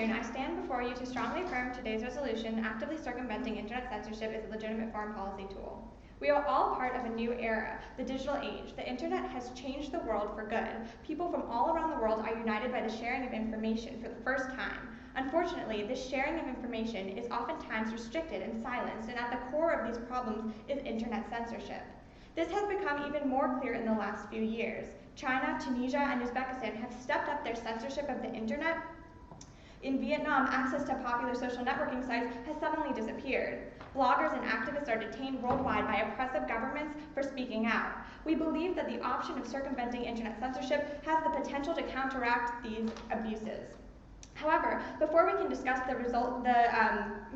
afternoon, I stand before you to strongly affirm today's resolution, actively circumventing internet censorship is a legitimate foreign policy tool. We are all part of a new era, the digital age. The internet has changed the world for good. People from all around the world are united by the sharing of information for the first time. Unfortunately, this sharing of information is oftentimes restricted and silenced, and at the core of these problems is internet censorship. This has become even more clear in the last few years. China, Tunisia, and Uzbekistan have stepped up their censorship of the internet. In Vietnam, access to popular social networking sites has suddenly disappeared. Bloggers and activists are detained worldwide by oppressive governments for speaking out. We believe that the option of circumventing internet censorship has the potential to counteract these abuses. However, before we can discuss the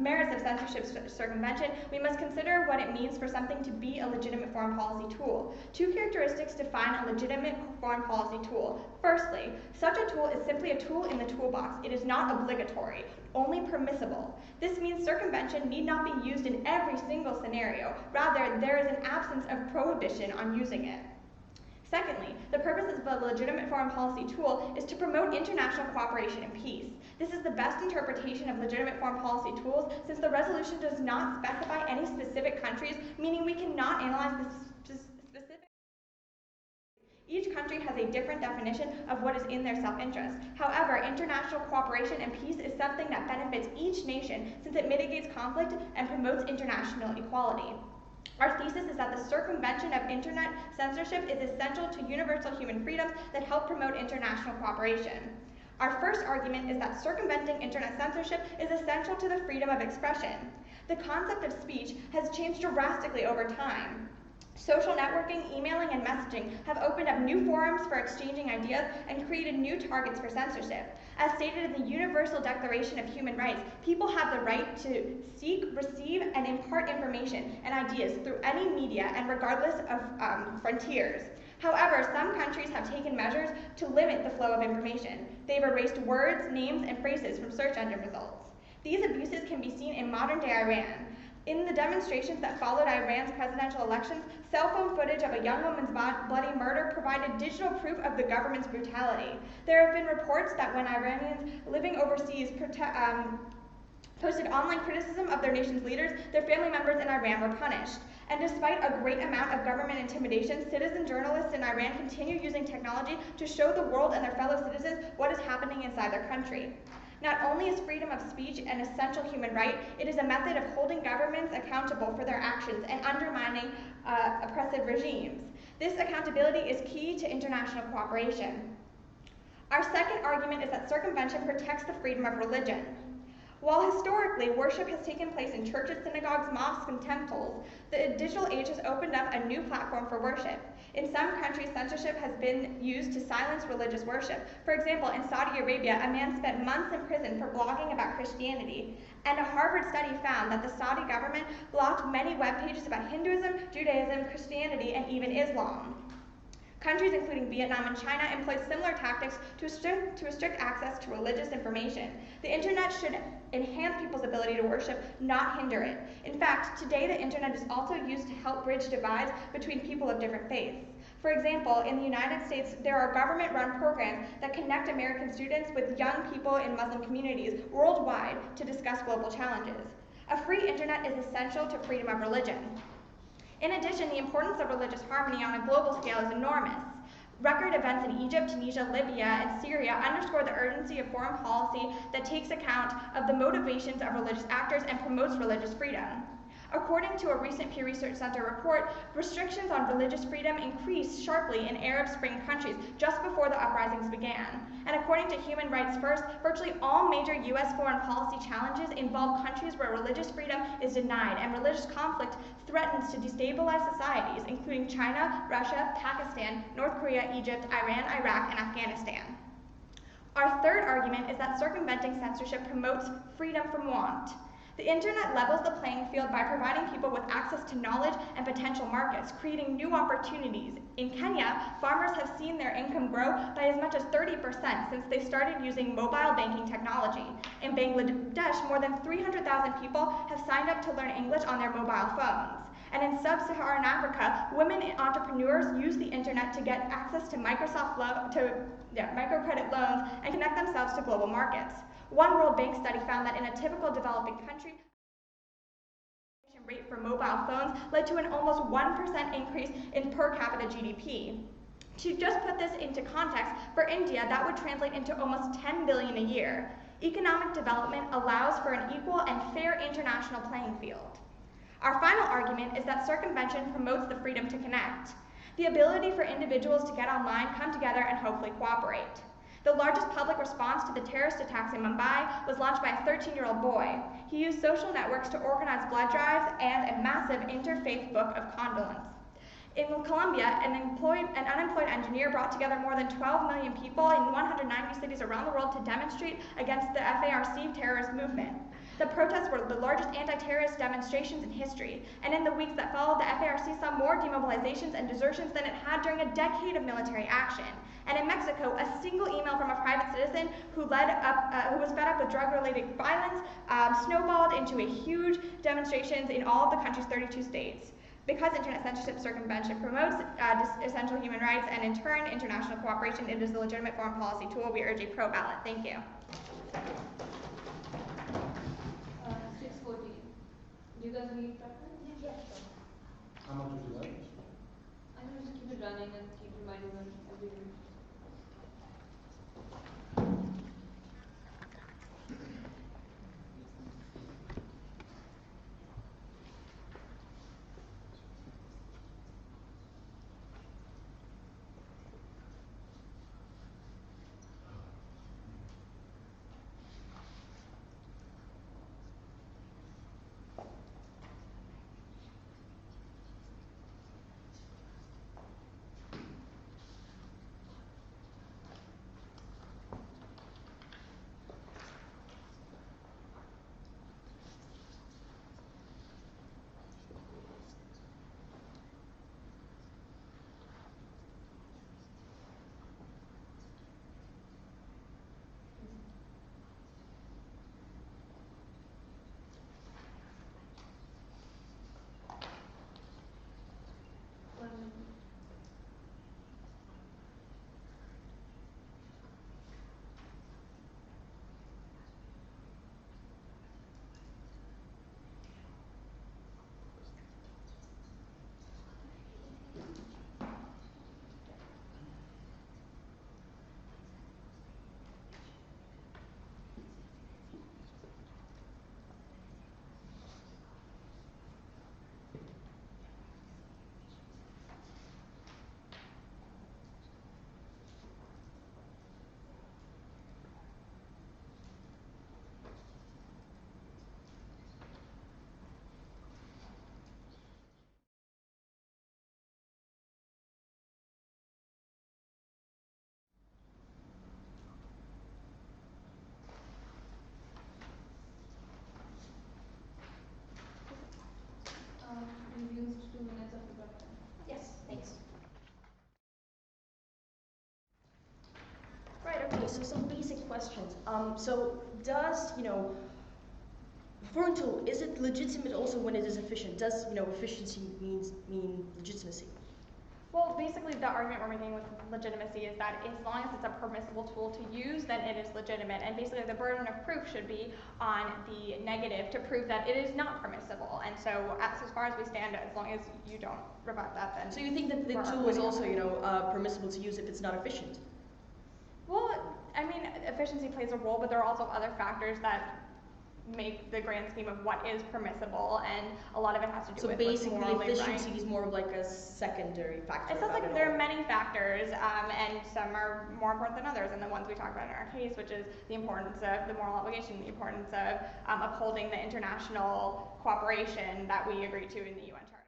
merits of censorship circumvention, we must consider what it means for something to be a legitimate foreign policy tool. Two characteristics define a legitimate foreign policy tool. Firstly, such a tool is simply a tool in the toolbox. It is not obligatory, only permissible. This means circumvention need not be used in every single scenario. Rather, there is an absence of prohibition on using it. Secondly, the purpose of a legitimate foreign policy tool is to promote international cooperation and peace. This is the best interpretation of legitimate foreign policy tools since the resolution does not specify any specific countries, meaning we cannot analyze the specific. Each country has a different definition of what is in their self-interest. However, international cooperation and peace is something that benefits each nation since it mitigates conflict and promotes international equality. Our thesis is that the circumvention of internet censorship is essential to universal human freedoms that help promote international cooperation. Our first argument is that circumventing internet censorship is essential to the freedom of expression. The concept of speech has changed drastically over time. Social networking, emailing, and messaging have opened up new forums for exchanging ideas and created new targets for censorship. As stated in the Universal Declaration of Human Rights, people have the right to seek, receive, and impart information and ideas through any media and regardless of frontiers. However, some countries have taken measures to limit the flow of information. They've erased words, names, and phrases from search engine results. These abuses can be seen in modern-day Iran. In the demonstrations that followed Iran's presidential elections, cell phone footage of a young woman's bloody murder provided digital proof of the government's brutality. There have been reports that when Iranians living overseas posted online criticism of their nation's leaders, their family members in Iran were punished. And despite a great amount of government intimidation, citizen journalists in Iran continue using technology to show the world and their fellow citizens what is happening inside their country. Not only is freedom of speech an essential human right, it is a method of holding governments accountable for their actions and undermining oppressive regimes. This accountability is key to international cooperation. Our second argument is that circumvention protects the freedom of religion. While historically worship has taken place in churches, synagogues, mosques, and temples, the digital age has opened up a new platform for worship. In some countries, censorship has been used to silence religious worship. For example, in Saudi Arabia, a man spent months in prison for blogging about Christianity, and a Harvard study found that the Saudi government blocked many web pages about Hinduism, Judaism, Christianity, and even Islam. Countries including Vietnam and China employed similar tactics to restrict access to religious information. The internet should enhance people's ability to worship, not hinder it. In fact, today the internet is also used to help bridge divides between people of different faiths. For example, in the United States, there are government-run programs that connect American students with young people in Muslim communities worldwide to discuss global challenges. A free internet is essential to freedom of religion. In addition, the importance of religious harmony on a global scale is enormous. Record events in Egypt, Tunisia, Libya, and Syria underscore the urgency of foreign policy that takes account of the motivations of religious actors and promotes religious freedom. According to a recent Pew Research Center report, restrictions on religious freedom increased sharply in Arab Spring countries just before the uprisings began. And according to Human Rights First, virtually all major U.S. foreign policy challenges involve countries where religious freedom is denied and religious conflict threatens to destabilize societies, including China, Russia, Pakistan, North Korea, Egypt, Iran, Iraq, and Afghanistan. Our third argument is that circumventing censorship promotes freedom from want. The internet levels the playing field by providing people with access to knowledge and potential markets, creating new opportunities. In Kenya, farmers have seen their income grow by as much as 30% since they started using mobile banking technology. In Bangladesh, more than 300,000 people have signed up to learn English on their mobile phones. And in sub-Saharan Africa, women entrepreneurs use the internet to get access to microcredit loans and connect themselves to global markets. One World Bank study found that in a typical developing country, rate for mobile phones led to an almost 1% increase in per capita GDP. To just put this into context, for India, that would translate into almost 10 billion a year. Economic development allows for an equal and fair international playing field. Our final argument is that circumvention promotes the freedom to connect, the ability for individuals to get online, come together, and hopefully cooperate. The largest public response to the terrorist attacks in Mumbai was launched by a 13-year-old boy. He used social networks to organize blood drives and a massive interfaith book of condolence. In Colombia, an unemployed engineer brought together more than 12 million people in 190 cities around the world to demonstrate against the FARC terrorist movement. The protests were the largest anti-terrorist demonstrations in history, and in the weeks that followed, the FARC saw more demobilizations and desertions than it had during a decade of military action. And in Mexico, a single email from a private citizen who was fed up with drug-related violence snowballed into a huge demonstrations in all of the country's 32 states. Because internet censorship circumvention promotes essential human rights and in turn international cooperation, it is a legitimate foreign policy tool. We urge a pro-ballot. Thank you. 6:14. Do you guys need practice? Yes. How much would you like? I'm going to just keep it running and keep reminding them every week. We've used 2 minutes of your time. Yes, thanks. Right, okay, so some basic questions. So does, foreign tool, is it legitimate also when it is efficient? Does, efficiency mean legitimacy? Well, basically the argument we're making with legitimacy is that as long as it's a permissible tool to use, then it is legitimate. And basically the burden of proof should be on the negative to prove that it is not permissible. And so as far as we stand, as long as you don't rebut that, then... So you think that the tool is also, permissible to use if it's not efficient? Well, I mean, efficiency plays a role, but there are also other factors that make the grand scheme of what is permissible, and a lot of it has to do with what's morally right. So basically efficiency is more of like a secondary factor. It sounds like there are many factors, and some are more important than others, and the ones we talked about in our case, which is the importance of the moral obligation, the importance of upholding the international cooperation that we agreed to in the UN Charter.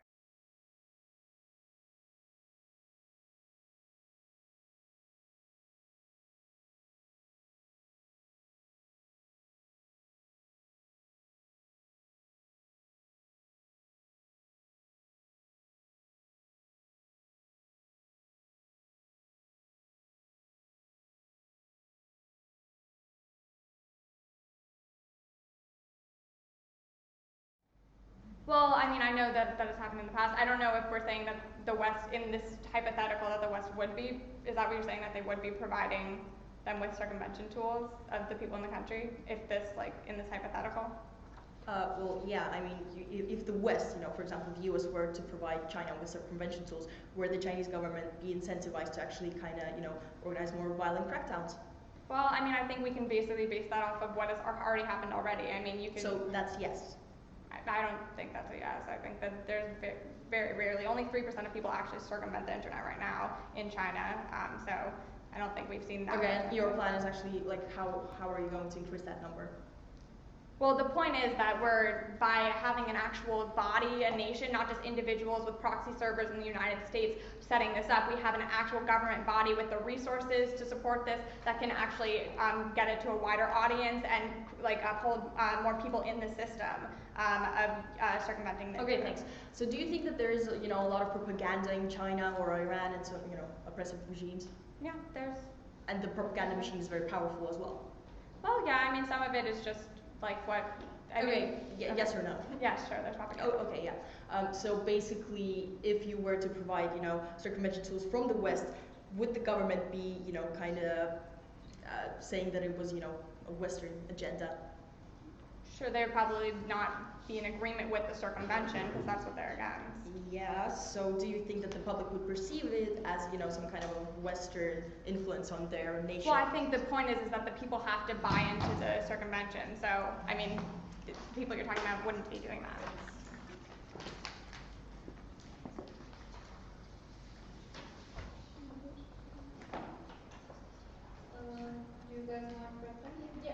Well, I mean, I know that has happened in the past. I don't know if we're saying that the West, in this hypothetical, that the West would be, is that what you're saying, that they would be providing them with circumvention tools of the people in the country, if this, like, in this hypothetical? Well, yeah, I mean, if the West, for example, the US were to provide China with circumvention tools, where the Chinese government be incentivized to actually kind of, organize more violent crackdowns? Well, I mean, I think we can basically base that off of what has already happened already. I mean, you can... So that's yes. I don't think that's a yes. I think that there's very rarely, only 3% of people actually circumvent the internet right now in China, so I don't think we've seen that. Okay, and your plan is actually, like, how are you going to increase that number? Well, the point is that by having an actual body, a nation, not just individuals with proxy servers in the United States setting this up, we have an actual government body with the resources to support this that can actually get it to a wider audience and, like, uphold more people in the system of circumventing the Okay, thanks. So do you think that there is, a lot of propaganda in China or Iran and so, oppressive regimes? Yeah, there's... And the propaganda machine is very powerful as well? Well, yeah, I mean, some of it is just like what... Yes or no? Yeah, sure, there's propaganda. Oh, okay, yeah. So basically, if you were to provide, circumvention tools from the West, would the government be, kind of saying that it was, a Western agenda? Sure, they'd probably not be in agreement with the circumvention, because that's what they're against. Yeah, so do you think that the public would perceive it as, some kind of a Western influence on their nation? Well, I think the point is that the people have to buy into the circumvention. So, I mean, the people you're talking about wouldn't be doing that. Do you guys want preference? Yeah.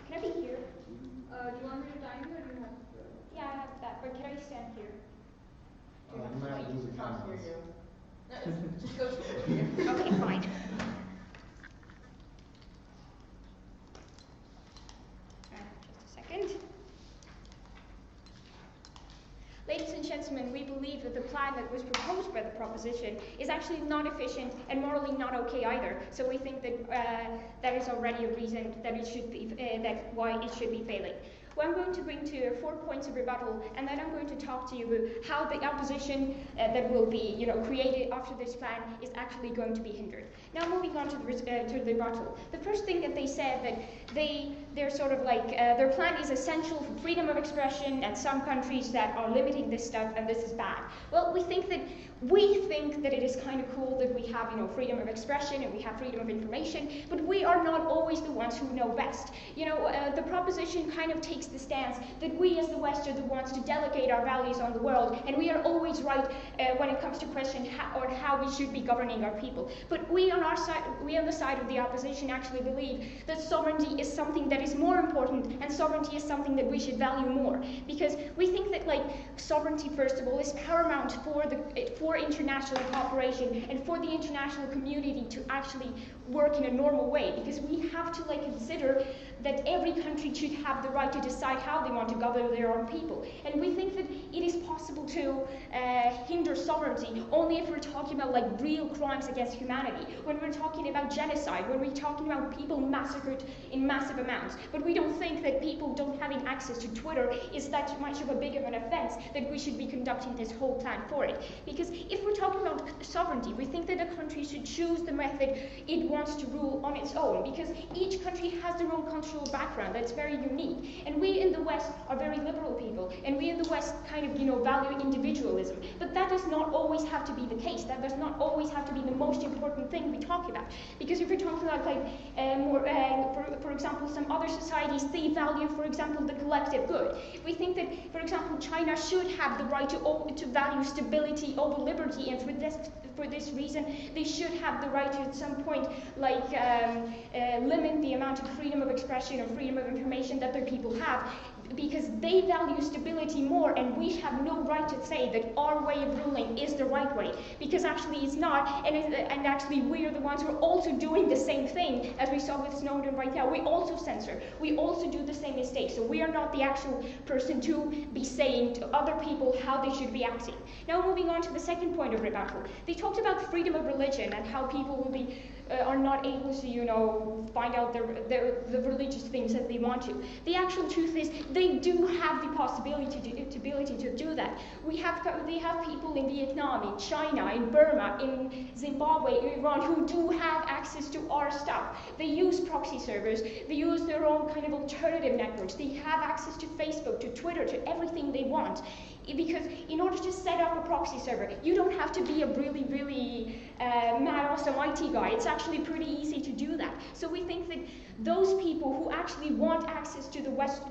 Can I be here? Do you want me to time you or do you have to? Yeah, I have that, but can I stand here? You might have to use the cameras. Just go to here. Okay, fine. Just a second. Ladies and gentlemen, we believe that the plan that was proposed by the proposition is actually not efficient and morally not okay either. So we think that that is already a reason that it should be that why it should be failing. Well, I'm going to bring to 4 points of rebuttal, and then I'm going to talk to you about how the opposition that will be, created after this plan is actually going to be hindered. Now, moving on to the rebuttal. The first thing that they said that they're sort of like their plan is essential for freedom of expression, and some countries that are limiting this stuff, and this is bad. Well, we think that it is kind of cool that we have, freedom of expression and we have freedom of information, but we are not always the ones who know best. The proposition kind of takes the stance that we as the West are the ones to delegate our values on the world, and we are always right when it comes to question how we should be governing our people. But we on our side, we on the side of the opposition actually believe that sovereignty is something that is more important, and sovereignty is something that we should value more, because we think that sovereignty, first of all, is paramount for international cooperation and for the international community to actually work in a normal way, because we have to consider that every country should have the right to decide how they want to govern their own people. And we think that it is possible to hinder sovereignty only if we're talking about real crimes against humanity, when we're talking about genocide, when we're talking about people massacred in massive amounts. But we don't think that people don't having access to Twitter is that much of a big of an offense that we should be conducting this whole plan for it. Because if we're talking about sovereignty, we think that a country should choose the method it wants to rule on its own, because each country has their own cultural background that's very unique. And we in the West are very liberal people, and we in the West kind of, value individualism. But that does not always have to be the case. That does not always have to be the most important thing we talk about. Because if we're talking about for example, some other societies, they value, for example, the collective good. We think that, for example, China should have the right to value stability over liberty, and for this reason, they should have the right to, at some point, like limit the amount of freedom of expression or freedom of information that their people have, because they value stability more, and we have no right to say that our way of ruling is the right way, because actually it's not, and actually we are the ones who are also doing the same thing, as we saw with Snowden right now. We also censor, we also do the same mistake, so we are not the actual person to be saying to other people how they should be acting. Now moving on to the second point of rebuttal. They talked about freedom of religion and how people will be are not able to, find out the religious things that they want to. The actual truth is they do have the possibility to do that. They have people in Vietnam, in China, in Burma, in Zimbabwe, in Iran, who do have access to our stuff. They use proxy servers, they use their own kind of alternative networks, they have access to Facebook, to Twitter, to everything they want. Because in order to set up a proxy server, you don't have to be a really, really mad, awesome IT guy. It's actually pretty easy to do that. So we think that those people who actually want access to the West,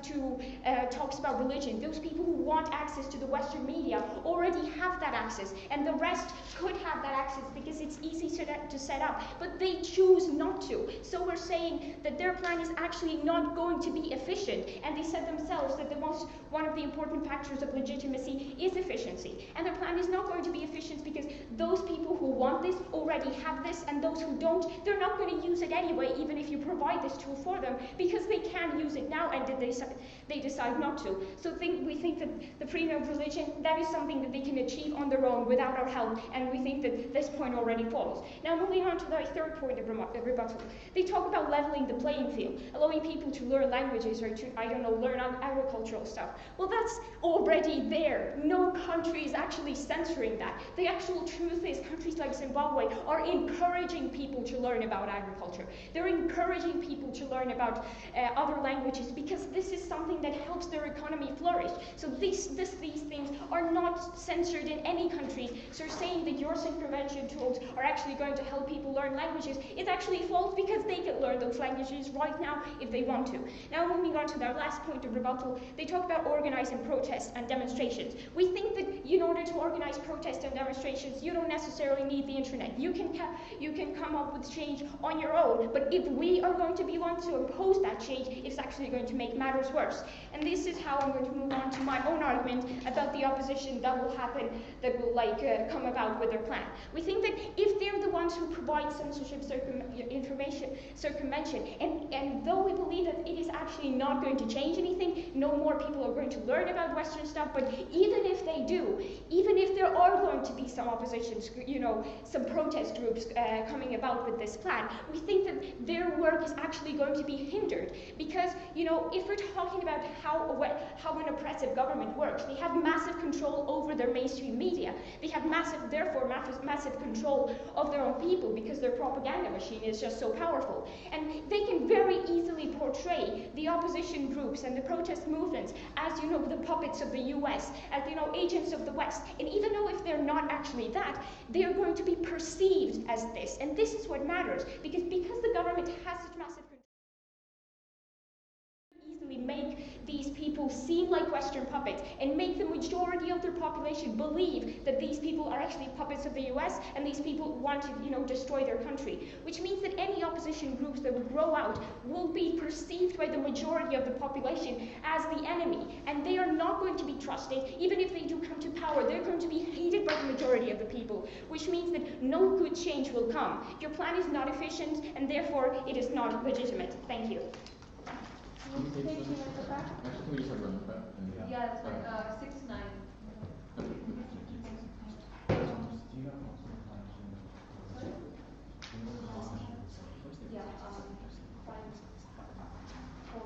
talks about religion, those people who want access to the Western media already have that access, and the rest could have that access because it's easy to set up, but they choose not to. So we're saying that their plan is actually not going to be efficient, and they said themselves that one of the important factors of legitimacy is efficiency, and their plan is not going to be efficient because those people who want this already have this, and those who don't, they're not going to use it anyway, even if you provide this tool for them, because they can use it now, and they decide not to. So we think that the freedom of religion, that is something that they can achieve on their own without our help, and we think that this point already follows. Now moving on to the third point of rebuttal. They talk about leveling the playing field, allowing people to learn languages or to, learn agricultural stuff. Well, that's already there. No country is actually censoring that. The actual truth is countries like Zimbabwe are encouraging people to learn about agriculture. They're encouraging people to learn about other languages because this is something that helps their economy flourish. So these things are not censored in any countries. So saying that your circumvention tools are actually going to help people learn languages is actually false, because they can learn those languages right now if they want to. Now moving on to their last point of rebuttal, they talk about organizing protests and demonstrations. We think that in order to organize protests and demonstrations, you don't necessarily need the internet. You can come up with change on your own, but if we are going to be ones to impose that change, it's actually going to make matters worse. And this is how I'm going to move on to my own argument about the opposition that will happen, that will come about with their plan. We think that if they're the ones who provide censorship circumvention, and though we believe that it is actually not going to change anything, no more people are going to learn about Western stuff, but even if they do, even if there are going to be some opposition, some protest groups coming about with this plan, we think that their work is actually going to be hindered, because, if we're talking about how an oppressive government works, they have massive control over their mainstream media. They have massive control of their own people, because their propaganda machine is just so powerful. And they can very easily portray the opposition groups and the protest movements as, the puppets of the US, as, agents of the West. And even though if they're not actually that, they are going to be perceived as this. And this is what matters, because the government has such massive control, easily make these people seem like Western puppets and make the majority of their population believe that these people are actually puppets of the US and these people want to, destroy their country. Which means that any opposition groups that will grow out will be perceived by the majority of the population as the enemy, and they are not going to be trusted. Even if they do come to power, they're going to be hated by the majority of the people, which means that no good change will come. Your plan is not efficient, and therefore it is not legitimate. Thank you. Thank you, Rebecca. Actually, can we just have run that? Yeah, it's like 6-9. Yeah, 5, 4.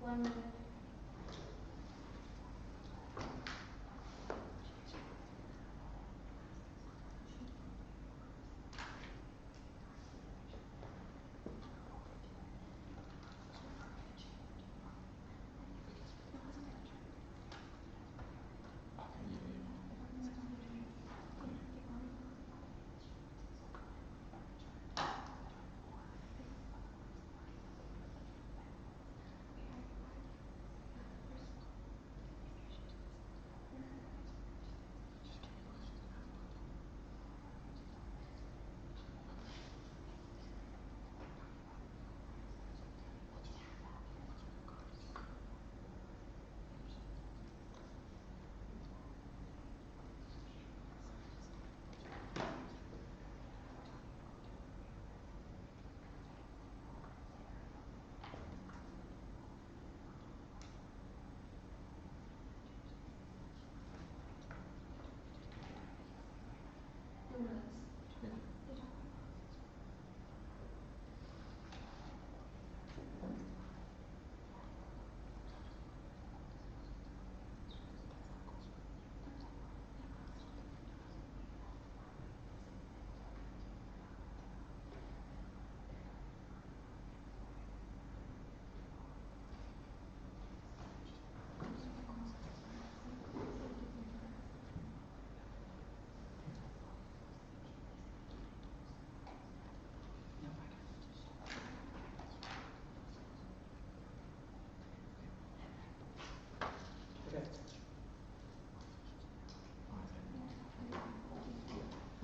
1 minute.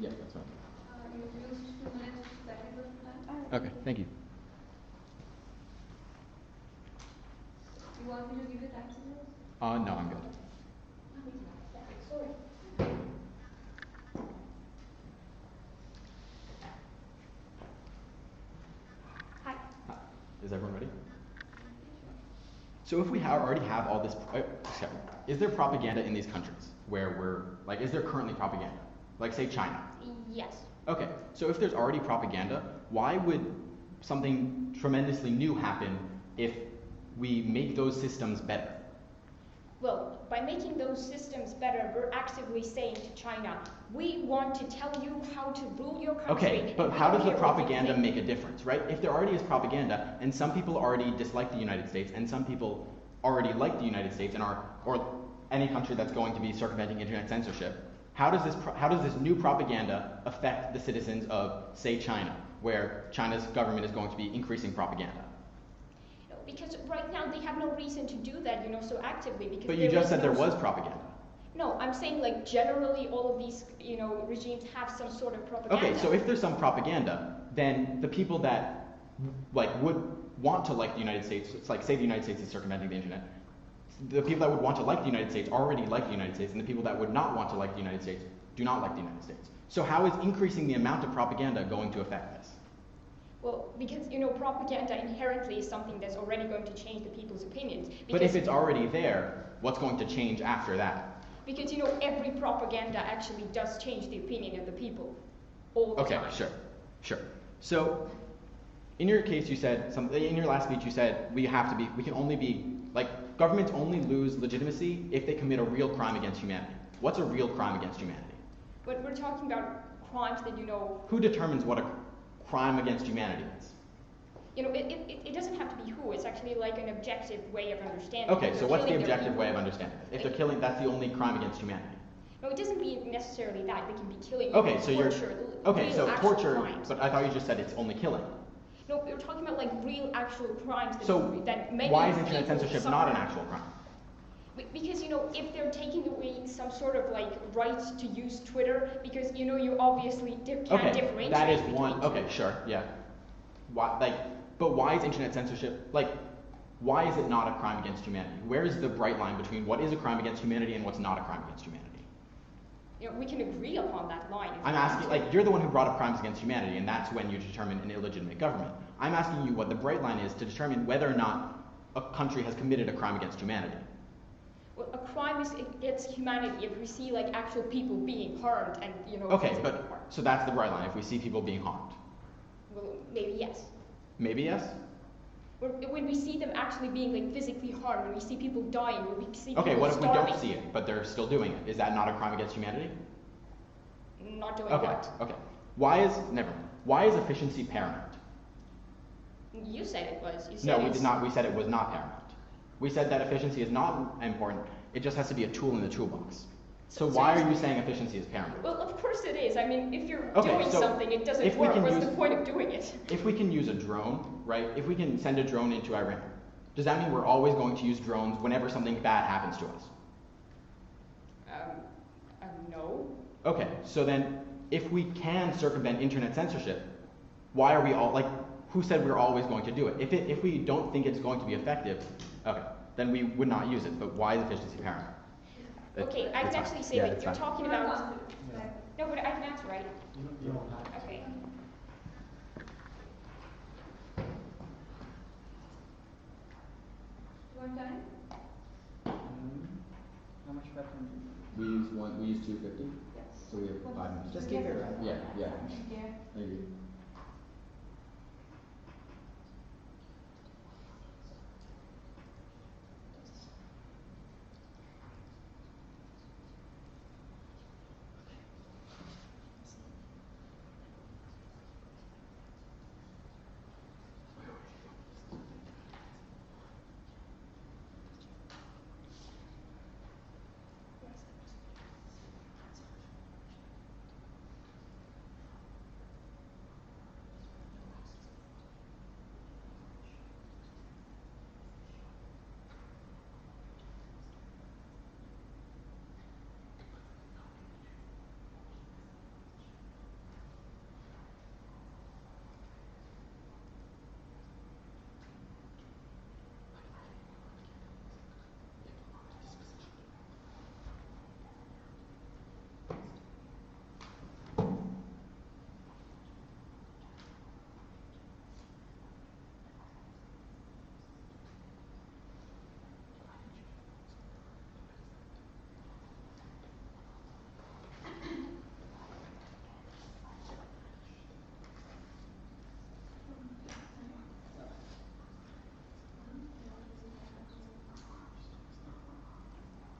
Yeah, that's fine. You've used 2 minutes, seconds of time. Okay, thank you. You want me to give you time signals? No, I'm good. Hi. Is everyone ready? So if we already have all this, is there propaganda in these countries where is there currently propaganda? Like say China. Yes. Okay, so if there's already propaganda, why would something tremendously new happen if we make those systems better? Well, by making those systems better, we're actively saying to China, we want to tell you how to rule your country. Okay, but and we how don't does the care what you propaganda think." make a difference, right? If there already is propaganda, and some people already dislike the United States, and some people already like the United States, and or any country that's going to be circumventing internet censorship, how does this new propaganda affect the citizens of, say, China, where China's government is going to be increasing propaganda? No, because right now they have no reason to do that, so actively. Because But you there just is said there no- was propaganda. No, I'm saying like generally all of these, regimes have some sort of propaganda. Okay, so if there's some propaganda, then the people that would want to like the United States, it's like say the United States is circumventing the internet, the people that would want to like the United States already like the United States, and the people that would not want to like the United States do not like the United States. So how is increasing the amount of propaganda going to affect this? Well, because propaganda inherently is something that's already going to change the people's opinions. But if it's already there, what's going to change after that? Because every propaganda actually does change the opinion of the people all the time. Okay, sure. So, in your case, you said in your last speech, you said we can only be governments only lose legitimacy if they commit a real crime against humanity. What's a real crime against humanity? But we're talking about crimes that Who determines what a crime against humanity is? it doesn't have to be who. It's actually like an objective way of understanding. Okay, If so they're what's the killing their objective way of people- understanding it? If they're killing, that's the only crime against humanity. No, it doesn't mean necessarily that. They can be killing. Okay, so torture, okay, real so actual torture. crimes. But I thought you just said it's only killing. No, we're talking about real actual crimes that, So that many why is internet people censorship not an suffer. actual crime? Because if they're taking away some sort of right to use Twitter, because you obviously can't differentiate that is between one. two. Okay, sure, yeah. But why is internet censorship why is it not a crime against humanity? Where is the bright line between what is a crime against humanity and what's not a crime against humanity? We can agree upon that line. if I'm we want asking, to. you're the one who brought up crimes against humanity, and that's when you determine an illegitimate government. I'm asking you what the bright line is to determine whether or not a country has committed a crime against humanity. Well, a crime is against humanity if we see actual people being harmed and Okay, physically but harmed. so that's the bright line. If we see people being harmed, Well, maybe yes. maybe yes. when we see them actually being like physically harmed, when we see people dying, when we see people Okay, what if we starving, don't see it, but they're still doing it? Is that not a crime against humanity? not doing Okay, what? okay. Why is efficiency paramount? You said it was. You said No, we it's- did not. We said it was not paramount. We said that efficiency is not important. It just has to be a tool in the toolbox. So why are you saying efficiency is paramount? Well, of course it is. I mean, if you're Okay, doing so something, it doesn't if we work. can What's use- the point of doing it? If we can use a drone, right? If we can send a drone into Iran, does that mean we're always going to use drones whenever something bad happens to us? No. Okay, so then if we can circumvent internet censorship, why are we all like? Who said we're always going to do it? If we don't think it's going to be effective, okay, then we would not use it. But why is efficiency paramount? Okay, I can actually say Yeah, that it's you're fine. talking You're not about. going to. Yeah. No, but I can answer, right? You don't have to. Okay. One time? How much background do you need? We use 250, Yes. so we have 5 minutes. Just keep it right. Yeah, yeah. Thank you. Thank you.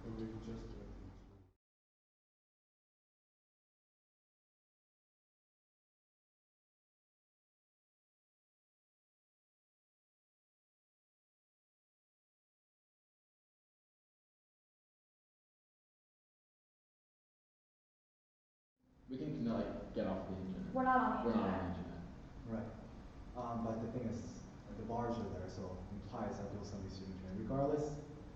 Or we could just do it. We can get off the internet. We're not on the We're not internet. on the internet. Right. But the thing is, the bars are there, so implies that you'll send these to the internet. Regardless,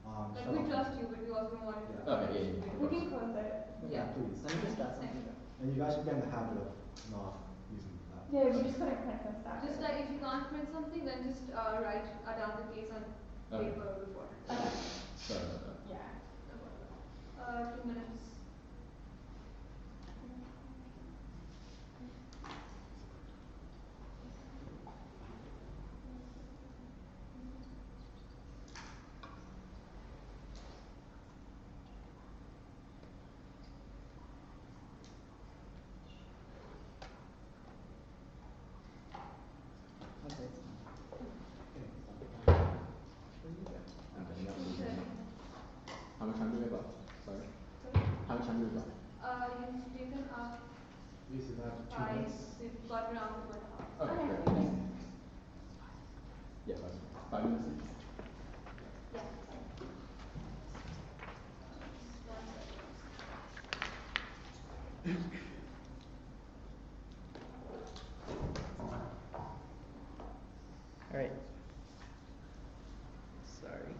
Like shut we off. trust you, but we also don't want it to. Yeah. Okay, yeah, yeah. We can close it. Yeah, please. Let me just add something. And you guys should get in the habit of not using that. Yeah, we just couldn't print this stuff. Just like if you can't print something, then just write down the case on Okay. paper before. Okay. Sorry about that. Yeah. 2 minutes. Okay. How much time do we have left? Sorry. How much time do we have left? You've taken up We should have 2 5, minutes. we've got around 2.5. Okay, Okay. great. Yeah, 5 minutes each. Yeah. All right. Sorry.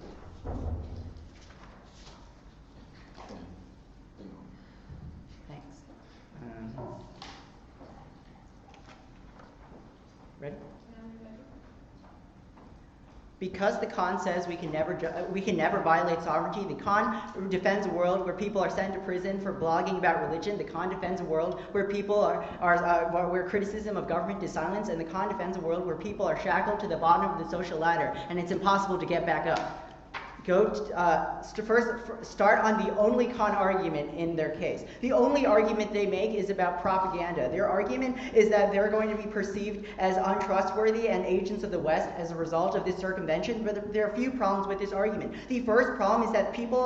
Thanks. Ready? Because the Khan says we can never violate sovereignty, the Khan defends a world where people are sent to prison for blogging about religion. The Khan defends a world where people where criticism of government is silenced, and the Khan defends a world where people are shackled to the bottom of the social ladder, and it's impossible to get back up. start on the only con argument in their case. The only argument they make is about propaganda. Their argument is that they're going to be perceived as untrustworthy and agents of the West as a result of this circumvention, but there are a few problems with this argument. The first problem is that the people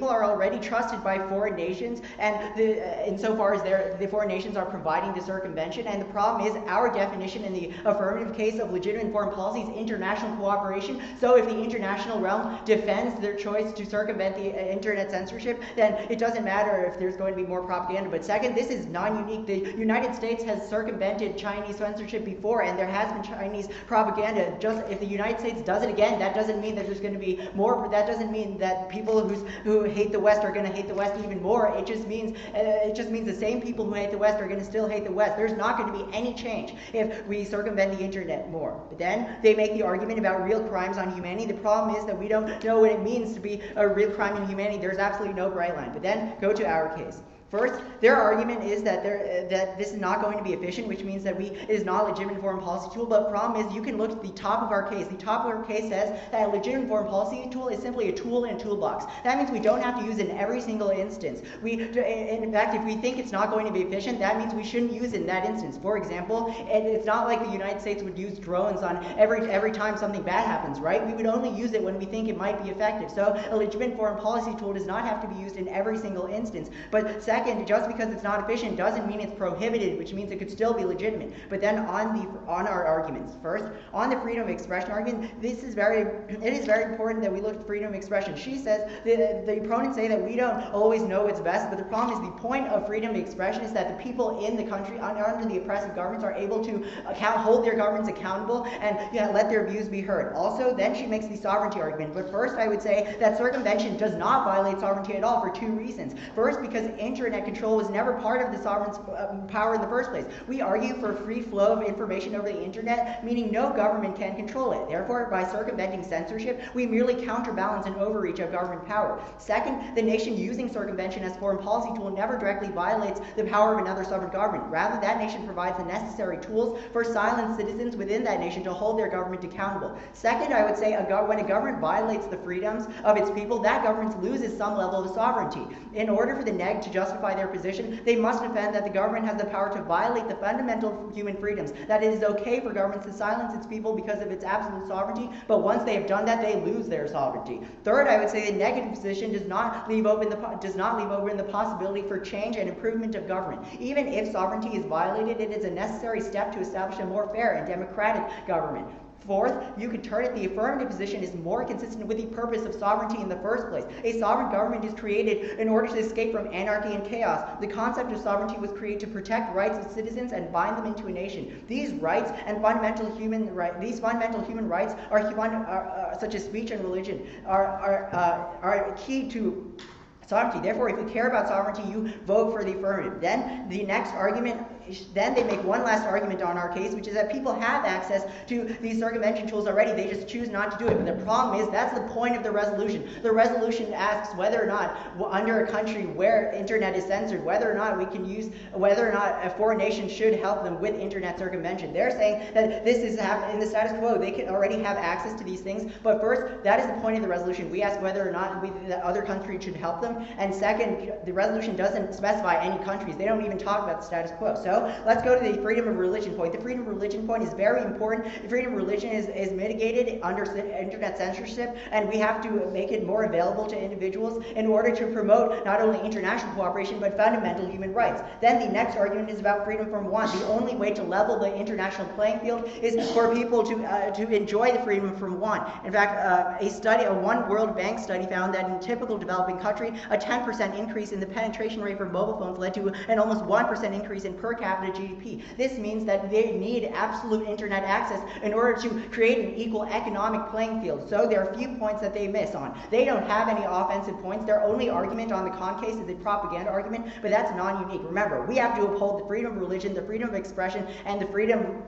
are already trusted by foreign nations, and insofar as the foreign nations are providing the circumvention, and the problem is our definition in the affirmative case of legitimate foreign policy is international cooperation. So if the international realm defends their choice to circumvent the internet censorship, then it doesn't matter if there's going to be more propaganda. But second, this is non-unique. The United States has circumvented Chinese censorship before, and there has been Chinese propaganda. Just if the United States does it again, that doesn't mean that there's going to be more. That doesn't mean that people who hate the West are going to hate the West even more. It just means the same people who hate the West are going to still hate the West. There's not going to be any change if we circumvent the internet more. But then they make the argument about real crimes on humanity. The problem is that we don't know what it means to be a real crime in humanity. There's absolutely no bright line. But then go to our case. First, their argument is that this is not going to be efficient, which means that it is not a legitimate foreign policy tool. But the problem is you can look at the top of our case. The top of our case says that a legitimate foreign policy tool is simply a tool in a toolbox. That means we don't have to use it in every single instance. In fact, if we think it's not going to be efficient, that means we shouldn't use it in that instance. For example, it's not like the United States would use drones on every time something bad happens, right? We would only use it when we think it might be effective. So a legitimate foreign policy tool does not have to be used in every single instance. But second, just because it's not efficient doesn't mean it's prohibited, which means it could still be legitimate. But then on our arguments. First, on the freedom of expression argument, it is very important that we look at freedom of expression. She says, the opponents say that we don't always know what's best, but the problem is the point of freedom of expression is that the people in the country under the oppressive governments are able to hold their governments accountable and let their views be heard. Also, then she makes the sovereignty argument. But first, I would say that circumvention does not violate sovereignty at all for two reasons. First, because internet control was never part of the sovereign's power in the first place. We argue for free flow of information over the internet, meaning no government can control it. Therefore, by circumventing censorship, we merely counterbalance an overreach of government power. Second, the nation using circumvention as foreign policy tool never directly violates the power of another sovereign government. Rather, that nation provides the necessary tools for silent citizens within that nation to hold their government accountable. Second, I would say when a government violates the freedoms of its people, that government loses some level of sovereignty. In order for the neg to justify their position, they must defend that the government has the power to violate the fundamental human freedoms, that it is okay for governments to silence its people because of its absolute sovereignty, but once they have done that, they lose their sovereignty. Third, I would say the negative position does not leave open the possibility for change and improvement of government. Even if sovereignty is violated, it is a necessary step to establish a more fair and democratic government. Fourth, you could turn it, the affirmative position is more consistent with the purpose of sovereignty in the first place. A sovereign government is created in order to escape from anarchy and chaos. The concept of sovereignty was created to protect rights of citizens and bind them into a nation. These rights and fundamental human rights are such as speech and religion, are key to sovereignty. Therefore, if you care about sovereignty, you vote for the affirmative. Then the next argument, then they make one last argument on our case, which is that people have access to these circumvention tools already. They just choose not to do it. But the problem is that's the point of the resolution. The resolution asks whether or not, under a country where internet is censored, whether or not a foreign nation should help them with internet circumvention. They're saying that this is in the status quo. They can already have access to these things. But first, that is the point of the resolution. We ask whether or not the other country should help them. And second, the resolution doesn't specify any countries. They don't even talk about the status quo. So let's go to the freedom of religion point. The freedom of religion point is very important. The freedom of religion is mitigated under internet censorship, and we have to make it more available to individuals in order to promote not only international cooperation, but fundamental human rights. Then the next argument is about freedom from want. The only way to level the international playing field is for people to enjoy the freedom from want. In fact, a One World Bank study found that in a typical developing country, a 10% increase in the penetration rate for mobile phones led to an almost 1% increase in per capita GDP. This means that they need absolute internet access in order to create an equal economic playing field. So there are a few points that they miss on. They don't have any offensive points. Their only argument on the con case is a propaganda argument, but that's non-unique. Remember, we have to uphold the freedom of religion, the freedom of expression, and the freedom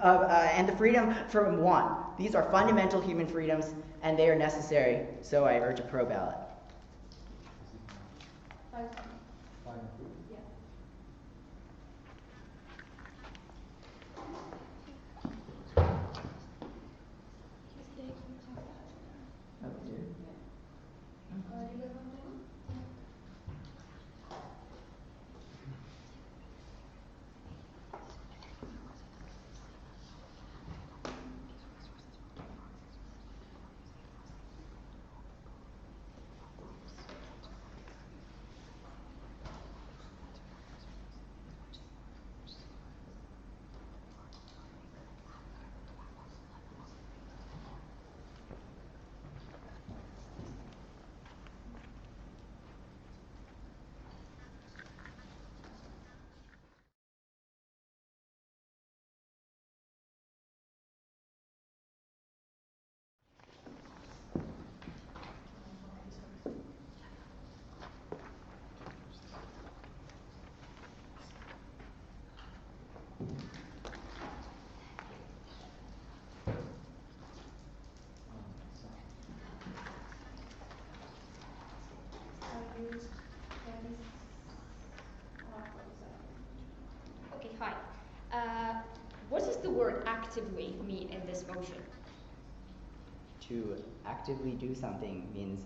from want. These are fundamental human freedoms, and they are necessary. So I urge a pro ballot. Yeah. Okay, hi. What does the word actively mean in this motion? To actively do something means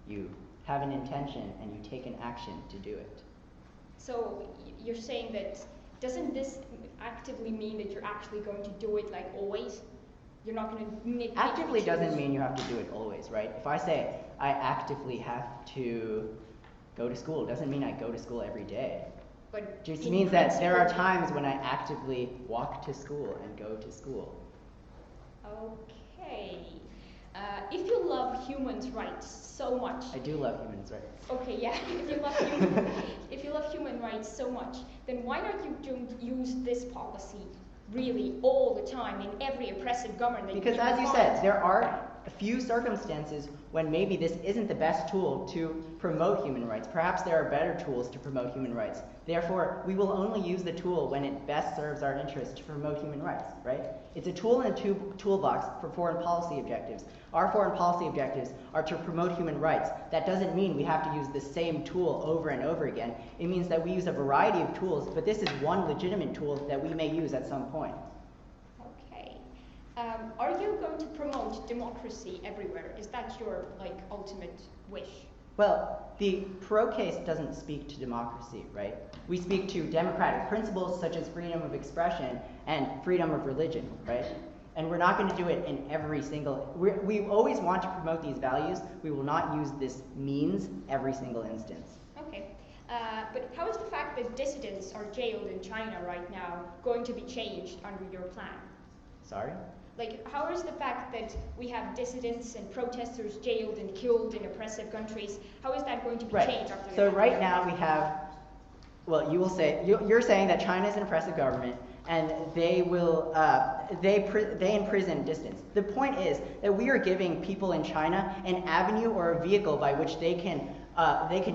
you have an intention and you take an action to do it. So you're saying that, doesn't this actively mean that you're actually going to do it like always? You're not going to make Actively choose. doesn't mean you have to do it always, right? If I say I actively have to go to school, it doesn't mean I go to school every day. But It just in means that there are principle- times when I actively walk to school and go to school. Okay. If you love humans' rights so much. I do love human rights. Okay, yeah. If you love human rights so much, then why not you don't use this policy really all the time in every oppressive government? Because as you said, there are a few circumstances when maybe this isn't the best tool to promote human rights. Perhaps there are better tools to promote human rights. Therefore, we will only use the tool when it best serves our interest to promote human rights, right? It's a tool in a toolbox for foreign policy objectives. Our foreign policy objectives are to promote human rights. That doesn't mean we have to use the same tool over and over again. It means that we use a variety of tools, but this is one legitimate tool that we may use at some point. Okay. Are you going to promote democracy everywhere? Is that your ultimate wish? Well, the pro case doesn't speak to democracy, right? We speak to democratic principles such as freedom of expression and freedom of religion, right? And we're not going to do it in every single... We always want to promote these values. We will not use this means every single instance. Okay. But how is the fact that dissidents are jailed in China right now going to be changed under your plan? Sorry? How is the fact that we have dissidents and protesters jailed and killed in oppressive countries, how is that going to be changed after So right now we have... Well, you will say... You're saying that China is an oppressive government, and they will... they imprison dissidents. The point is that we are giving people in China an avenue or a vehicle by which they can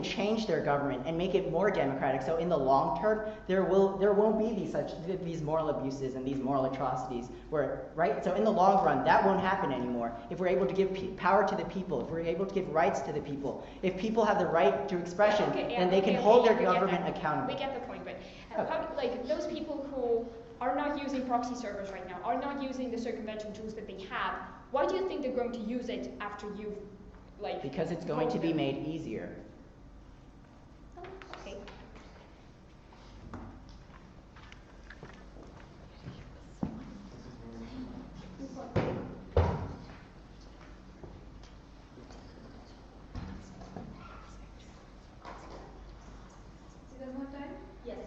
change their government and make it more democratic. So in the long term, there won't be these moral abuses and these moral atrocities. Right? So in the long run, that won't happen anymore. If we're able to give power to the people, if we're able to give rights to the people, if people have the right to expression, then they can hold their government accountable. We get the point, but those people who are not using proxy servers right now, are not using the circumvention tools that they have, why do you think they're going to use it after you've because it's going to be made easier. Oh, okay. Is there more time? Yes.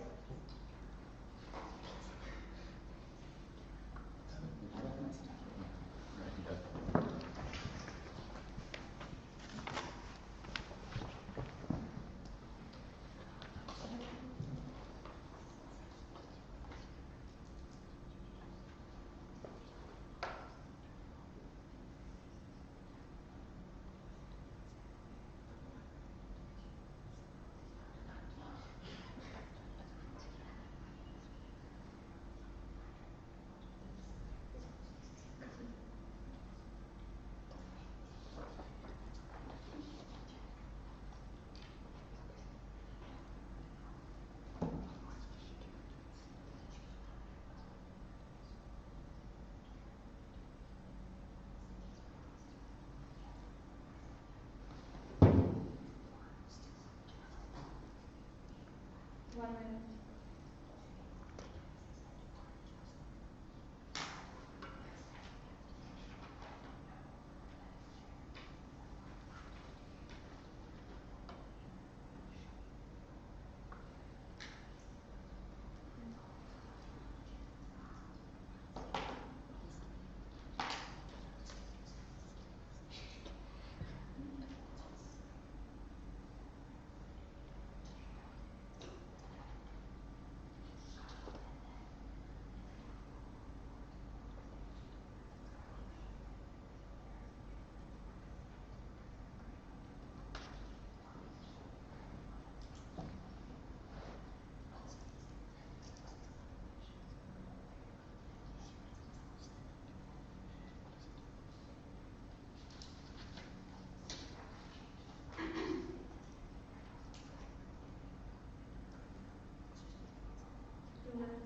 One minute. minutes.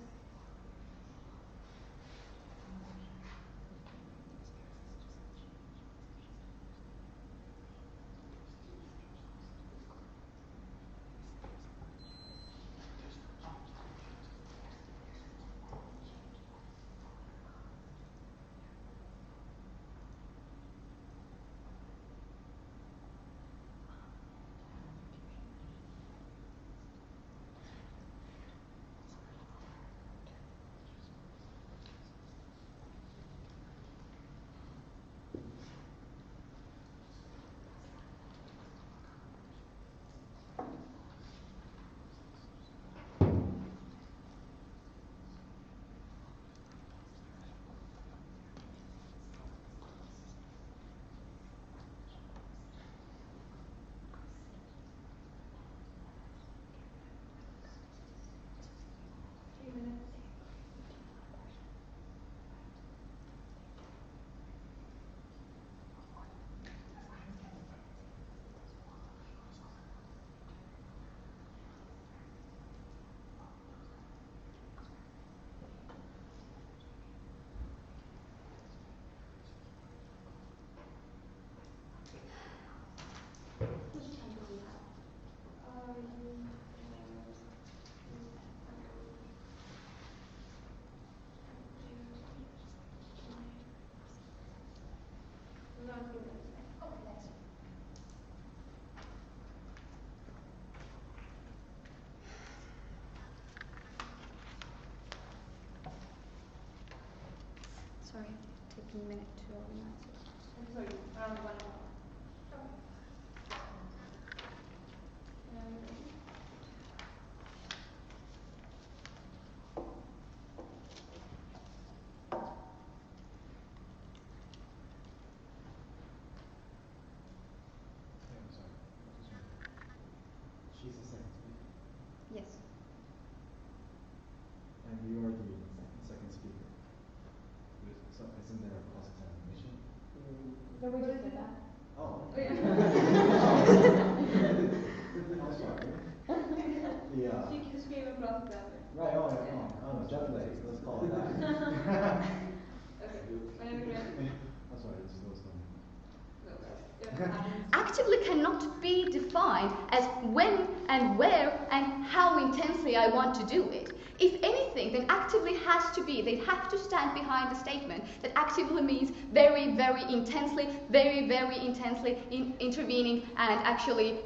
Sorry, taking a minute to organize it. I'm sorry, around 1 hour. Yeah, I'm sorry. She's the second speaker. Yes. And you are the second speaker. So isn't there a cross-examination? No, we just did that. Oh. Oh, yeah. I'm sorry. Yeah. She can scream and cross examine. Right, oh, yeah, oh, definitely, let's call it that. Okay, whenever you're ready. I'm sorry, it's slow stone. No, it happens. Actively cannot be defined as when and where and how intensely I want to do it. If anything, then actively has to be, they have to stand behind the statement that actively means very, very intensely intervening and actually,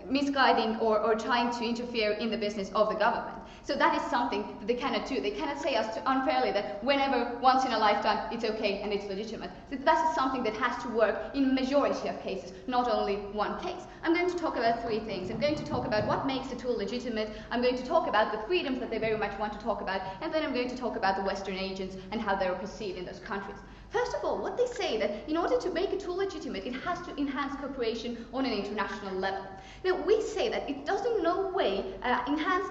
misguiding or trying to interfere in the business of the government. So that is something that they cannot do. They cannot say us unfairly that whenever, once in a lifetime, it's okay and it's legitimate. So that is something that has to work in majority of cases, not only one case. I'm going to talk about 3 things. I'm going to talk about what makes the tool legitimate. I'm going to talk about the freedoms that they very much want to talk about. And then I'm going to talk about the Western agents and how they're perceived in those countries. First of all, what they say that in order to make a tool legitimate, it has to enhance cooperation on an international level. Now, we say that it does in no way enhance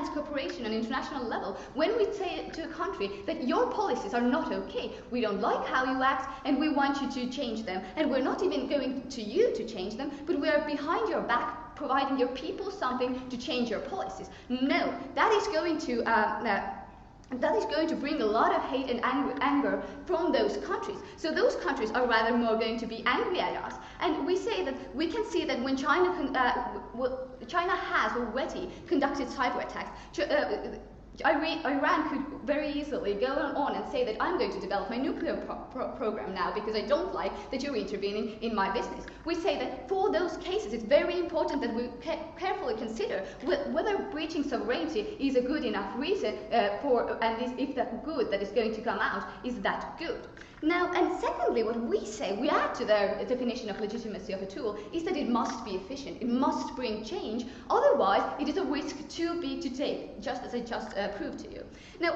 cooperation on an international level when we say to a country that your policies are not okay, we don't like how you act, and we want you to change them, and we're not even going to you to change them, but we are behind your back providing your people something to change your policies. No, that is going to bring a lot of hate and anger from those countries. So those countries are rather more going to be angry at us. And we say that we can see that when China has already conducted cyber attacks, Iran could very easily go on and say that I'm going to develop my nuclear program now because I don't like that you're intervening in my business. We say that for those cases it's very important that we carefully consider whether breaching sovereignty is a good enough reason if that good that is going to come out is that good. Now, and secondly, what we say, we add to their definition of legitimacy of a tool, is that it must be efficient, it must bring change, otherwise it is a risk too big to take, just as I just prove to you. Now,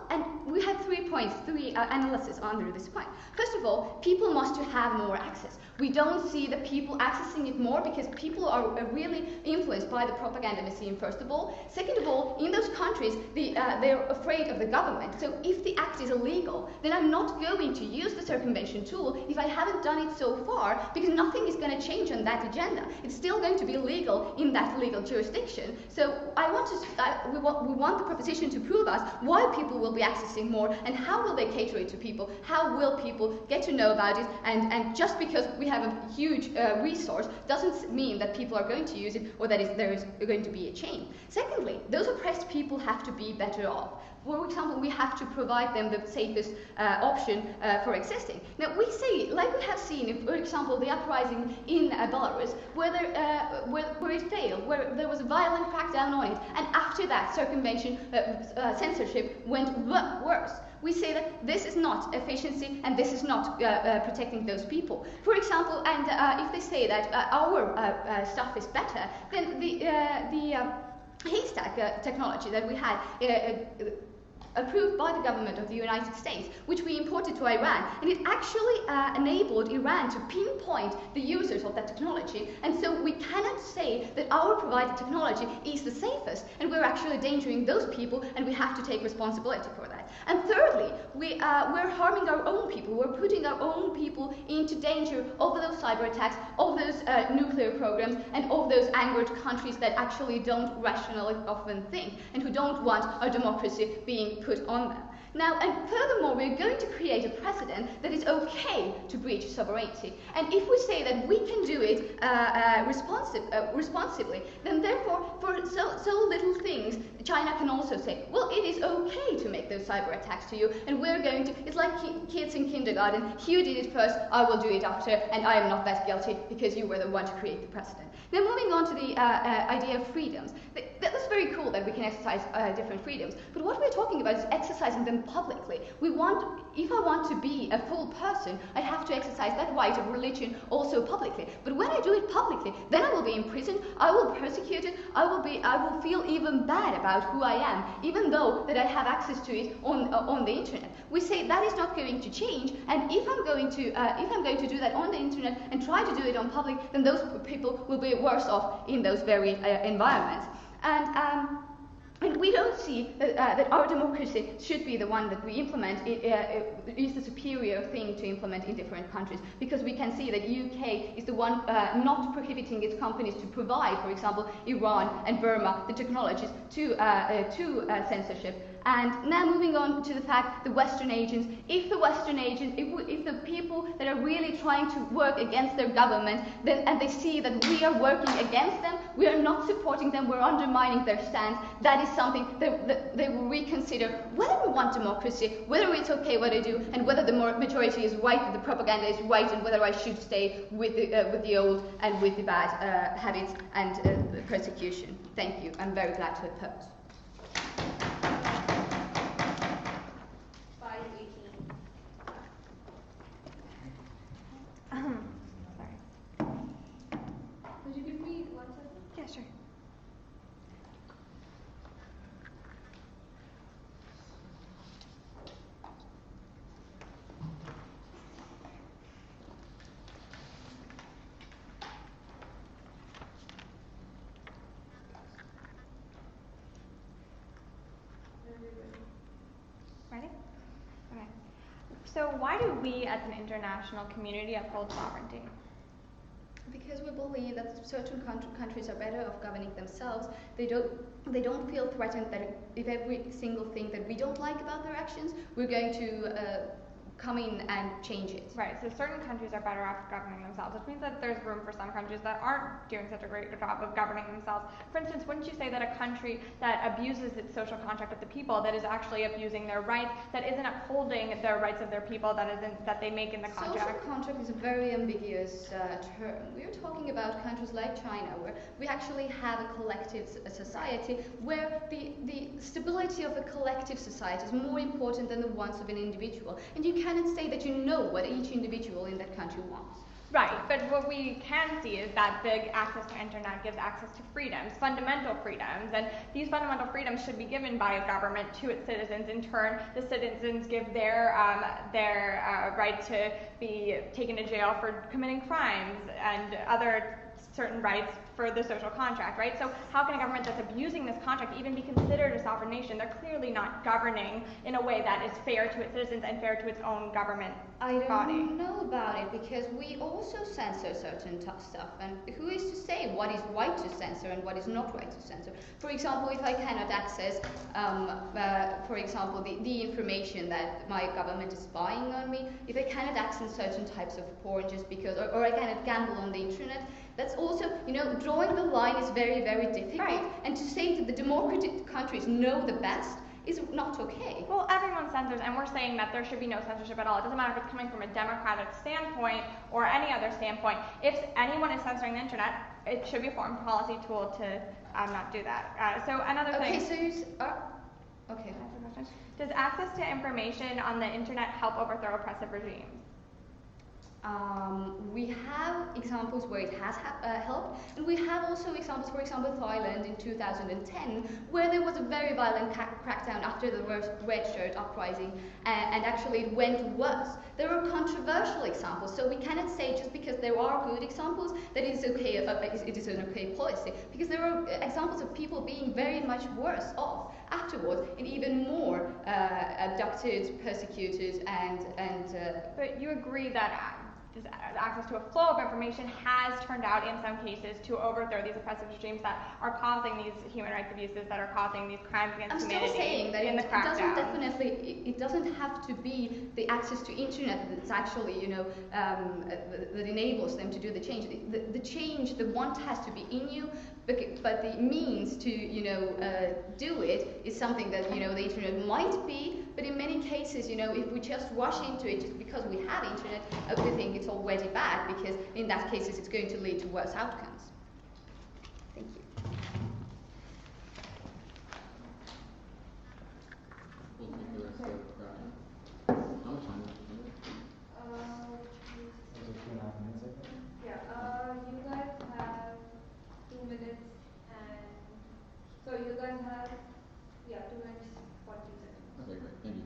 and we have 3 points, analysis under this point. First of all, people must have more access. We don't see the people accessing it more because people are really influenced by the propaganda machine, first of all. Second of all, in those countries, they're afraid of the government. So if the act is illegal, then I'm not going to use the circumvention tool if I haven't done it so far, because nothing is going to change on that agenda. It's still going to be legal in that legal jurisdiction. So we want the proposition to prove us why people will be accessing more and how will they cater it to people, how will people get to know about it, and just because we have a huge resource doesn't mean that people are going to use it or that there is going to be a change. Secondly, those oppressed people have to be better off. For example, we have to provide them the safest option for existing. Now, we say, like we have seen, for example, the uprising in Belarus, where it failed, where there was a violent crackdown on it, and after that, circumvention, censorship went worse. We say that this is not efficiency and this is not protecting those people. For example, and if they say that our stuff is better, then the haystack technology that we had approved by the government of the United States, which we imported to Iran, and it actually enabled Iran to pinpoint the users of that technology, and so we cannot say that our provided technology is the safest, and we're actually endangering those people, and we have to take responsibility for that. And thirdly, we're harming our own people, we're putting our own people into danger of those cyber attacks, of those nuclear programs, and of those angered countries that actually don't rationally often think, and who don't want our democracy being put on them. Now, and furthermore, we're going to create a precedent that it's okay to breach sovereignty. And if we say that we can do it responsibly, then therefore, for so little things, China can also say, well, it is okay to make those cyber attacks to you, and we're going to, it's like kids in kindergarten, you did it first, I will do it after, and I am not that guilty because you were the one to create the precedent. Now, moving on to the idea of freedoms. That's very cool that we can exercise different freedoms, but what we're talking about is exercising them publicly. If I want to be a full person, I have to exercise that right of religion also publicly. But when I do it publicly, then I will be imprisoned, I will be persecuted, I will feel even bad about who I am, even though that I have access to it on the internet. We say that is not going to change, and if I'm going to do that on the internet and try to do it on public, then those people will be worse off in those very environments. And we don't see that our democracy should be the one that we implement. It is the superior thing to implement in different countries, because we can see that UK is the one not prohibiting its companies to provide, for example, Iran and Burma, the technologies to censorship. And now moving on to the fact the Western agents, if the people that are really trying to work against their government, and they see that we are working against them, we are not supporting them, we're undermining their stance, that is something that they will reconsider whether we want democracy, whether it's okay what I do, and whether the majority is right, the propaganda is right, and whether I should stay with the old and with the bad habits and persecution. Thank you. I'm very glad to oppose. Sorry. Would you give me 1 second? Yeah, sure. Ready? Okay. So why do we as an international community uphold sovereignty? Because we believe that certain countries are better off governing themselves. They don't feel threatened that if every single thing that we don't like about their actions, we're going to come in and change it. Right, so certain countries are better off governing themselves, which means that there's room for some countries that aren't doing such a great job of governing themselves. For instance, wouldn't you say that a country that abuses its social contract with the people, that is actually abusing their rights, that isn't upholding their rights of their people, that they make in the contract? Social contract is a very ambiguous term. We're talking about countries like China, where we actually have a collective society, where the stability of a collective society is more important than the wants of an individual. And you cannot say that you know what each individual in that country wants. Right, but what we can see is that the access to internet gives access to freedoms, fundamental freedoms, and these fundamental freedoms should be given by a government to its citizens. In turn, the citizens give their right to be taken to jail for committing crimes and other certain rights for the social contract, right? So how can a government that's abusing this contract even be considered a sovereign nation? They're clearly not governing in a way that is fair to its citizens and fair to its own government body. I don't know about it, because we also censor certain stuff, and who is to say what is right to censor and what is not right to censor? For example, if I cannot access, for example, the information that my government is spying on me, if I cannot access certain types of porn just because, or I cannot gamble on the internet, that's also, drawing the line is very, very difficult. Right. And to say that the democratic countries know the best is not okay. Well, everyone censors, and we're saying that there should be no censorship at all. It doesn't matter if it's coming from a democratic standpoint or any other standpoint. If anyone is censoring the internet, it should be a foreign policy tool to not do that. So another thing. Okay, so okay. Does access to information on the internet help overthrow oppressive regimes? We have examples where it has helped, and we have also examples, for example, Thailand in 2010, where there was a very violent crackdown after the red shirt uprising, and actually it went worse. There are controversial examples, so we cannot say just because there are good examples that it is okay, it is an okay policy, because there are examples of people being very much worse off afterwards, and even more abducted, persecuted, and. But you agree that this access to a flow of information has turned out in some cases to overthrow these oppressive regimes that are causing these human rights abuses, that are causing these crimes against humanity. I'm still saying that in the crackdown. it doesn't have to be the access to internet that's actually, that enables them to do the change. The change, the want has to be in you, but the means to, do it is something that, the internet might be, but in many cases, if we just rush into it just because we have internet, we think it's already bad, because in that case it's going to lead to worse outcomes. Thank you. We'll take the rest of the crowd. How much time is it? Those are 2.5 minutes, I think. Yeah, you guys have 2 minutes, and so you guys have 2 minutes 40 seconds. Okay, great. Thank you.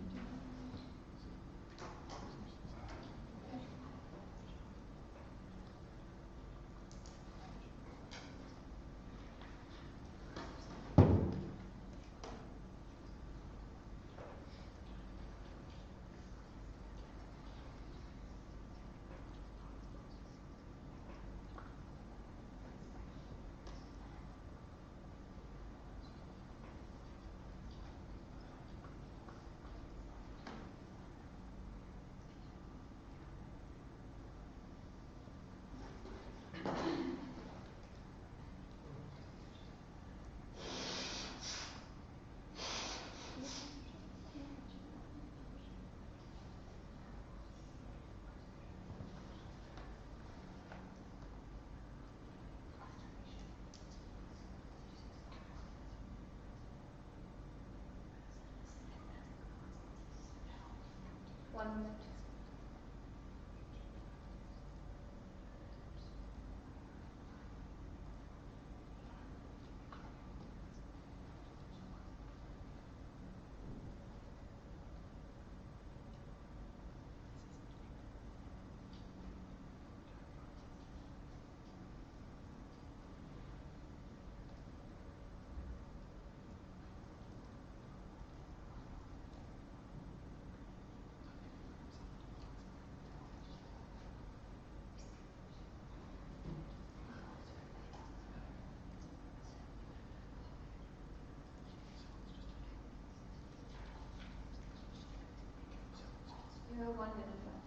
One minute. You have 1 minute left.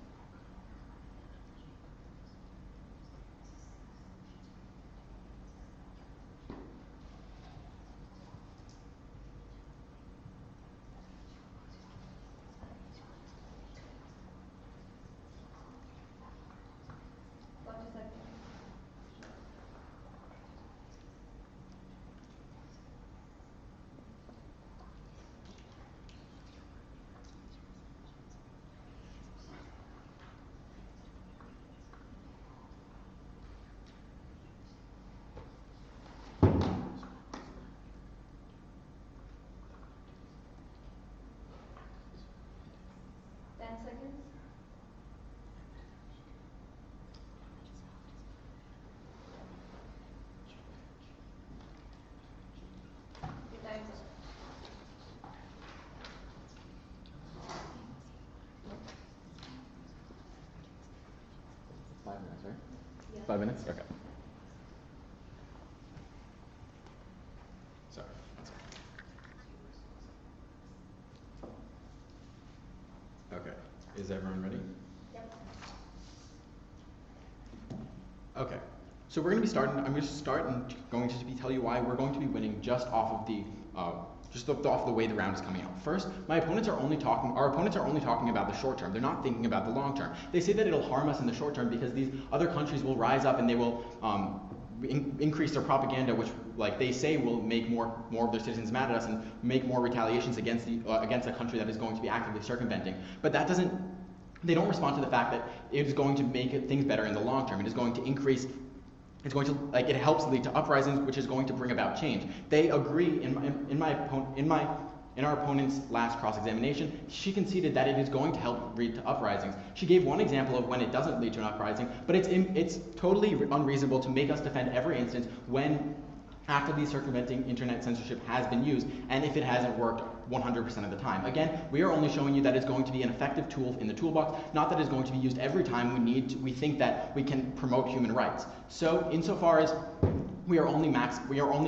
seconds. Your time's up. Five minutes, right? Yeah. 5 minutes? Okay. Sorry. Okay. Is everyone ready? Yep. Okay. So we're going to be starting. I'm going to start and going to tell you why we're going to be winning just off of the way the round is coming out. First, our opponents are only talking about the short term. They're not thinking about the long term. They say that it'll harm us in the short term because these other countries will rise up and they will increase their propaganda, which, like they say, will make more of their citizens mad at us and make more retaliations against a country that is going to be actively circumventing. But that doesn't. They don't respond to the fact that it is going to make things better in the long term. It is going to increase. It's going to, it helps lead to uprisings, which is going to bring about change. They agree. In our opponent's last cross-examination, she conceded that it is going to help lead to uprisings. She gave one example of when it doesn't lead to an uprising, but it's totally unreasonable to make us defend every instance when actively circumventing internet censorship has been used, and if it hasn't worked 100% of the time. Again, we are only showing you that it's going to be an effective tool in the toolbox, not that it's going to be used every time we think that we can promote human rights. So, insofar as we are only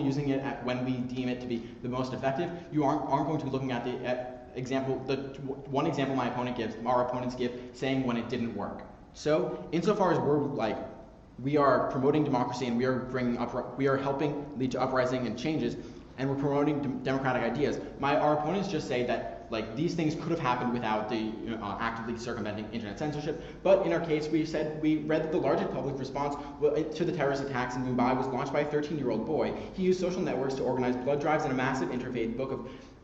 using it when we deem it to be the most effective, you aren't going to be looking at the one example our opponents give, saying when it didn't work. So, insofar as we are promoting democracy and we are helping lead to uprising and changes, and we're promoting democratic ideas. Our opponents just say that these things could have happened without the actively circumventing internet censorship. But in our case, we read that the largest public response to the terrorist attacks in Mumbai was launched by a 13-year-old boy. He used social networks to organize blood drives and a massive interfaith book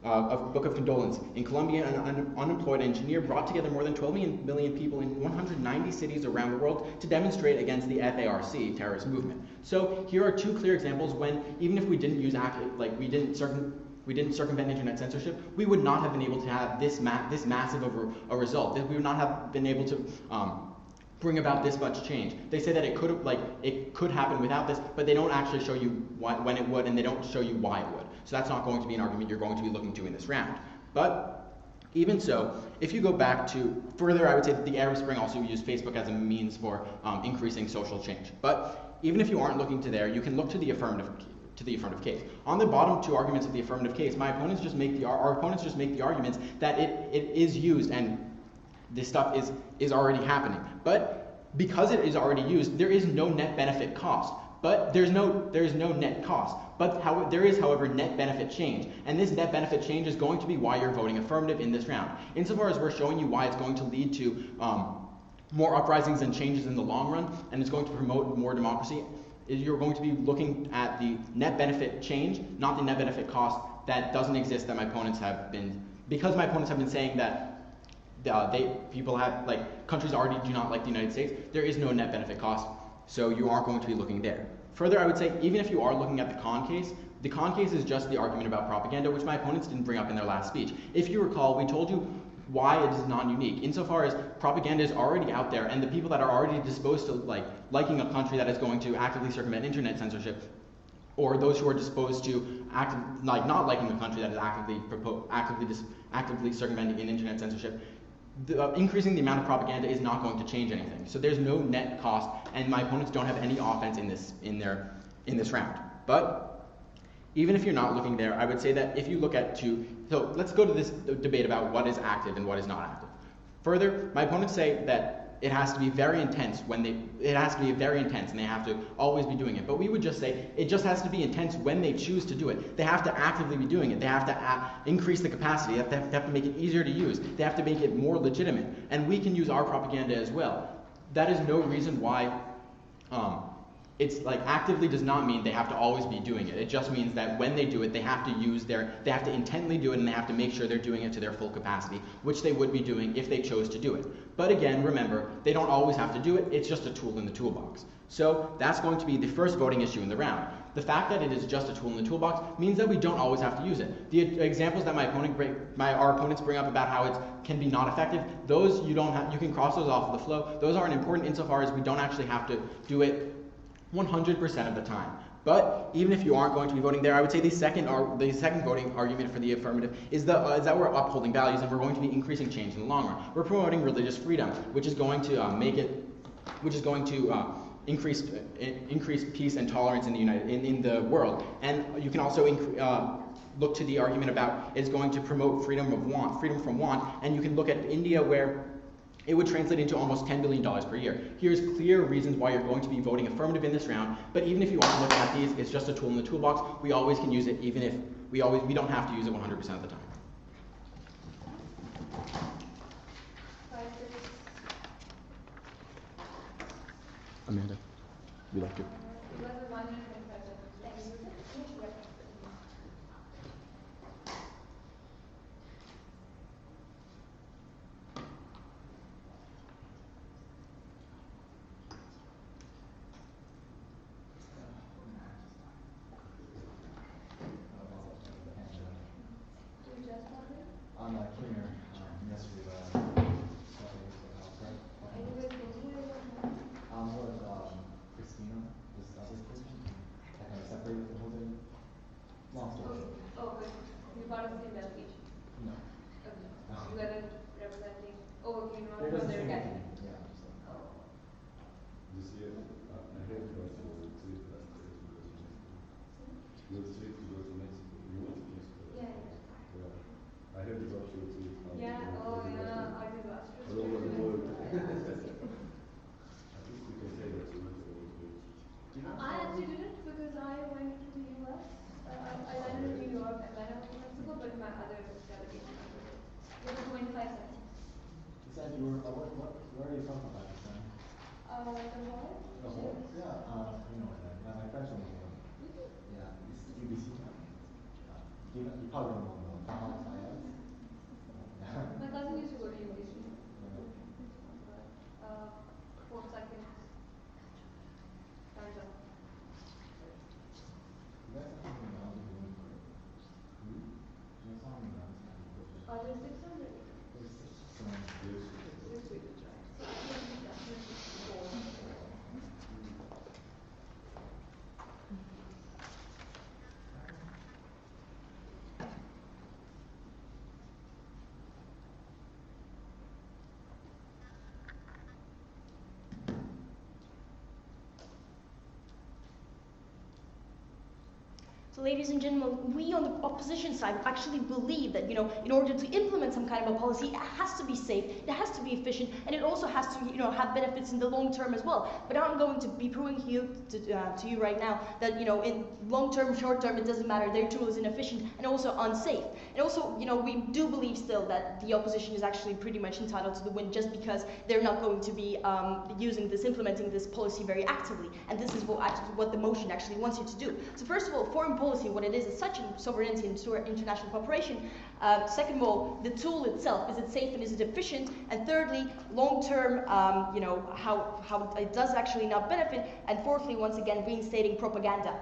of condolence. In Colombia, an unemployed engineer brought together more than 12 million people in 190 cities around the world to demonstrate against the FARC terrorist movement. So here are two clear examples when, even if we didn't use we didn't circumvent internet censorship, we would not have been able to have this massive of a result. We would not have been able to bring about this much change. They say that it could happen without this, but they don't actually show you when it would, and they don't show you why it would. So that's not going to be an argument you're going to be looking to in this round. But even so, if you go back to further, I would say that the Arab Spring also used Facebook as a means for increasing social change. But even if you aren't looking to there, you can look to the affirmative case. On the bottom two arguments of the affirmative case, our opponents just make the arguments that it is used and this stuff is already happening. But because it is already used, there is no net benefit cost. But there is no net cost. But there is, however, net benefit change. And this net benefit change is going to be why you're voting affirmative in this round. Insofar as we're showing you why it's going to lead to more uprisings and changes in the long run, and it's going to promote more democracy, you're going to be looking at the net benefit change, not the net benefit cost that doesn't exist that my opponents have been, because my opponents have been saying that countries already do not like the United States, there is no net benefit cost, so you aren't going to be looking there. Further, I would say, even if you are looking at the con case is just the argument about propaganda, which my opponents didn't bring up in their last speech. If you recall, we told you why it is non-unique, insofar as propaganda is already out there, and the people that are already disposed to liking a country that is going to actively circumvent internet censorship, or those who are disposed to not liking a country that is actively circumventing in internet censorship, increasing the amount of propaganda is not going to change anything. So there's no net cost, and my opponents don't have any offense in this round. But even if you're not looking there, I would say that if you look so let's go to this debate about what is active and what is not active. Further, my opponents say that it has to be very intense and they have to always be doing it. But we would just say it just has to be intense when they choose to do it. They have to actively be doing it. They have to increase the capacity. They have to make it easier to use. They have to make it more legitimate. And we can use our propaganda as well. That is no reason why it's actively does not mean they have to always be doing it. It just means that when they do it, they have to intently do it, and they have to make sure they're doing it to their full capacity, which they would be doing if they chose to do it. But again, remember, they don't always have to do it. It's just a tool in the toolbox. So that's going to be the first voting issue in the round. The fact that it is just a tool in the toolbox means that we don't always have to use it. The examples that our opponents bring up about how it can be not effective, those you can cross those off of the flow. Those aren't important insofar as we don't actually have to do it 100% of the time. But even if you aren't going to be voting there, I would say the second voting argument for the affirmative is that we're upholding values and we're going to be increasing change in the long run. We're promoting religious freedom, which is going to increase peace and tolerance in the world. And you can also look to the argument about it's going to promote freedom from want, and you can look at India where it would translate into almost $10 billion per year. Here's clear reasons why you're going to be voting affirmative in this round, but even if you aren't looking at these, it's just a tool in the toolbox. We always can use it, even if we don't have to use it 100% of the time. Amanda, you like to? Came here yesterday, but with Christina, this other person, I kind of separated the whole thing. Long story short. Oh, good. You part of the same delegation? No. Okay. You guys are representing. Oh, you're not They're from just their the same delegation. thing. Yeah. Just like, Oh. This year, I have to also trip last year to go to Mexico. Your trip to go to Mexico. You went to Mexico? Yeah. I have this option to Yeah, oh yeah, I did last year. all over the world. At least we can say that you went all over the world. I actually didn't because I went to the US. I landed in New York and then I went to Mexico, but my other delegation did. It was 25 seconds. you said you were, where are you from Pakistan? The whole? The whole? Yeah, you know, my friends from the whole. Yeah, it's UBC. You probably don't know Taha Sayed. My cousin used to go to UBC. 4 seconds. Time's up. You guys have something around the room, right? You have something around the room. There's 600. There's six. This we could try. So I think definitely 4. So ladies and gentlemen, we on the opposition side actually believe that, in order to implement some kind of a policy, it has to be safe, it has to be efficient, and it also has to, have benefits in the long term as well. But I'm going to be proving to you right now that, in long term, short term, it doesn't matter. Their tool is inefficient and also unsafe. And also, we do believe still that the opposition is actually pretty much entitled to the win just because they're not going to be implementing this policy very actively. And this is what the motion actually wants you to do. So first of all, foreign policy, what it is such a sovereignty and international cooperation. Second of all, the tool itself, is it safe and is it efficient? And thirdly, long-term, how it does actually not benefit. And fourthly, once again, reinstating propaganda.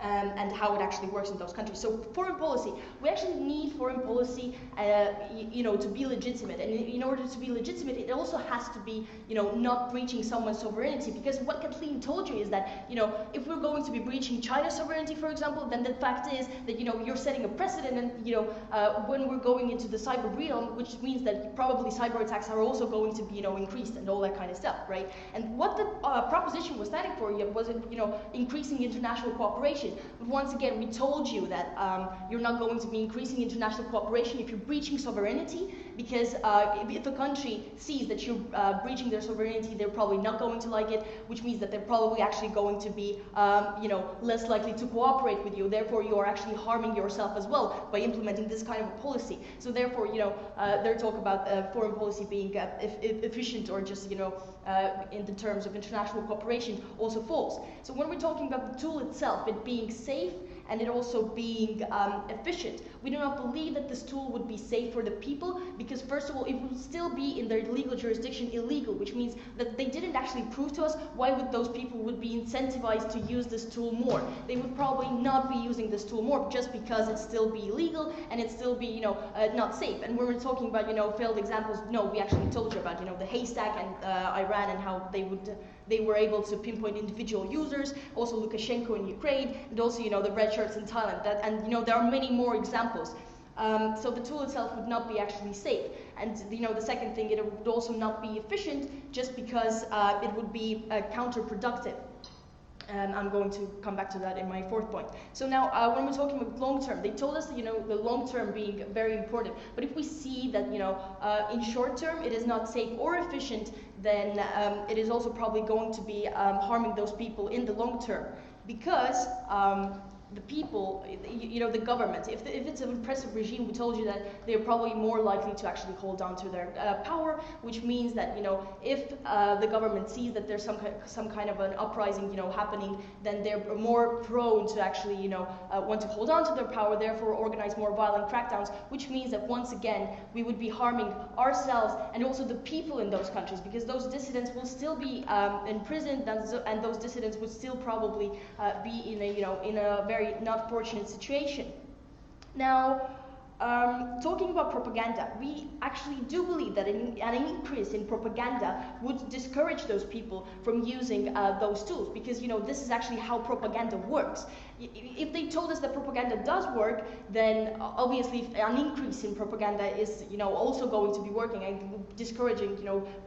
And how it actually works in those countries. So foreign policy, we actually need foreign policy, to be legitimate. And in order to be legitimate, it also has to be, not breaching someone's sovereignty. Because what Kathleen told you is that, if we're going to be breaching China's sovereignty, for example, then the fact is that, you're setting a precedent. And, when we're going into the cyber realm, which means that probably cyber attacks are also going to be, increased and all that kind of stuff, right? And what the proposition was standing for was, increasing international cooperation. But once again, we told you that you're not going to be increasing international cooperation if you're breaching sovereignty, because if a country sees that you're breaching their sovereignty, they're probably not going to like it, which means that they're probably actually going to be, less likely to cooperate with you. Therefore, you are actually harming yourself as well by implementing this kind of a policy. So therefore, their talk about foreign policy being efficient or just, in the terms of international cooperation also falls. So when we're talking about the tool itself, it being safe and it also being efficient. We do not believe that this tool would be safe for the people because, first of all, it would still be in their legal jurisdiction illegal, which means that they didn't actually prove to us why would those people would be incentivized to use this tool more. They would probably not be using this tool more just because it still be illegal and it still be, not safe. And when we're talking about, failed examples, no, we actually told you about, the haystack and Iran and how they were able to pinpoint individual users, also Lukashenko in Ukraine, and also, the red shirts in Thailand. There are many more examples. So the tool itself would not be actually safe. And the second thing, it would also not be efficient just because it would be counterproductive. And I'm going to come back to that in my fourth point. So now, when we're talking about long term, they told us that, the long term being very important. But if we see that, in short term, it is not safe or efficient, then it is also probably going to be harming those people in the long term. Because the people, the government, if it's an oppressive regime, we told you that they're probably more likely to actually hold on to their power, which means that, if the government sees that there's some kind of an uprising, happening, then they're more prone to actually, want to hold on to their power, therefore organize more violent crackdowns, which means that once again, we would be harming ourselves and also the people in those countries, because those dissidents will still be imprisoned, and those dissidents would still probably be in a very not fortunate situation. Now, talking about propaganda, we actually do believe that an increase in propaganda would discourage those people from using those tools, because this is actually how propaganda works. If they told us that propaganda does work, then obviously an increase in propaganda is also going to be working and discouraging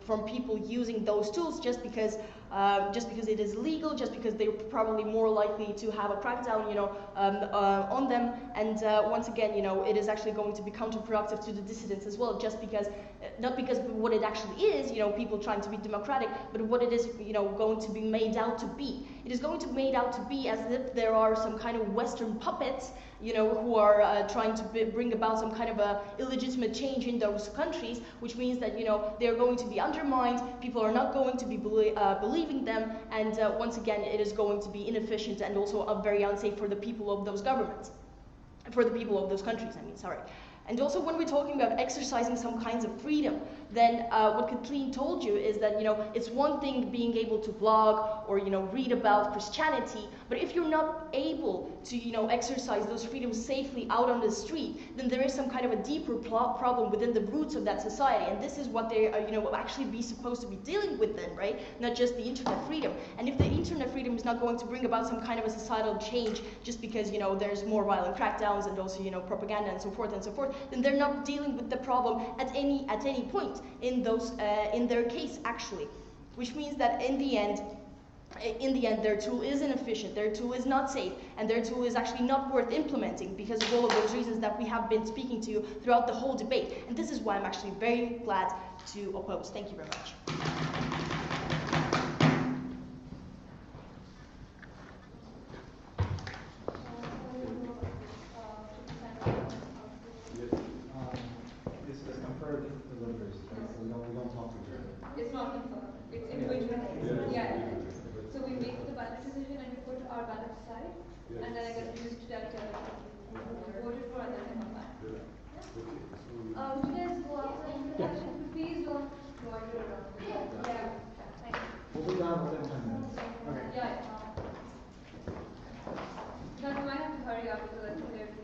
from people using those tools just because it is legal, just because they're probably more likely to have a crackdown on them, and once again it is actually going to be counterproductive to the dissidents as well, just because not because what it actually is, people trying to be democratic, but what it is going to be made out to be. It is going to be made out to be as if there are some kind of Western puppets who are trying to bring about some kind of a illegitimate change in those countries, which means that they're going to be undermined, people are not going to be believing them, and once again it is going to be inefficient and also very unsafe for the people of those governments, for the people of those countries, sorry. And also when we're talking about exercising some kinds of freedom, then what Kathleen told you is that, it's one thing being able to blog or, read about Christianity, but if you're not able to, exercise those freedoms safely out on the street, then there is some kind of a deeper problem within the roots of that society. And this is what they, actually be supposed to be dealing with then, right? Not just the internet freedom. And if the internet freedom is not going to bring about some kind of a societal change just because, there's more violent crackdowns and also, propaganda and so forth, then they're not dealing with the problem at any point in those in their case actually, which means that in the end their tool is inefficient, their tool is not safe, and their tool is actually not worth implementing because of all of those reasons that we have been speaking to you throughout the whole debate. And this is why I'm actually very glad to oppose. Thank you very much. It's not confirmed. It's individual. Yeah. So we make the ballot decision and we put our ballot aside, and then I get used to that voted for and then I come back. Okay. Would you guys go outside for the session? Please don't loiter around. Yeah. Thank you. We'll be done within 10 minutes. Okay. Yeah. Now we might have to hurry up because I think there's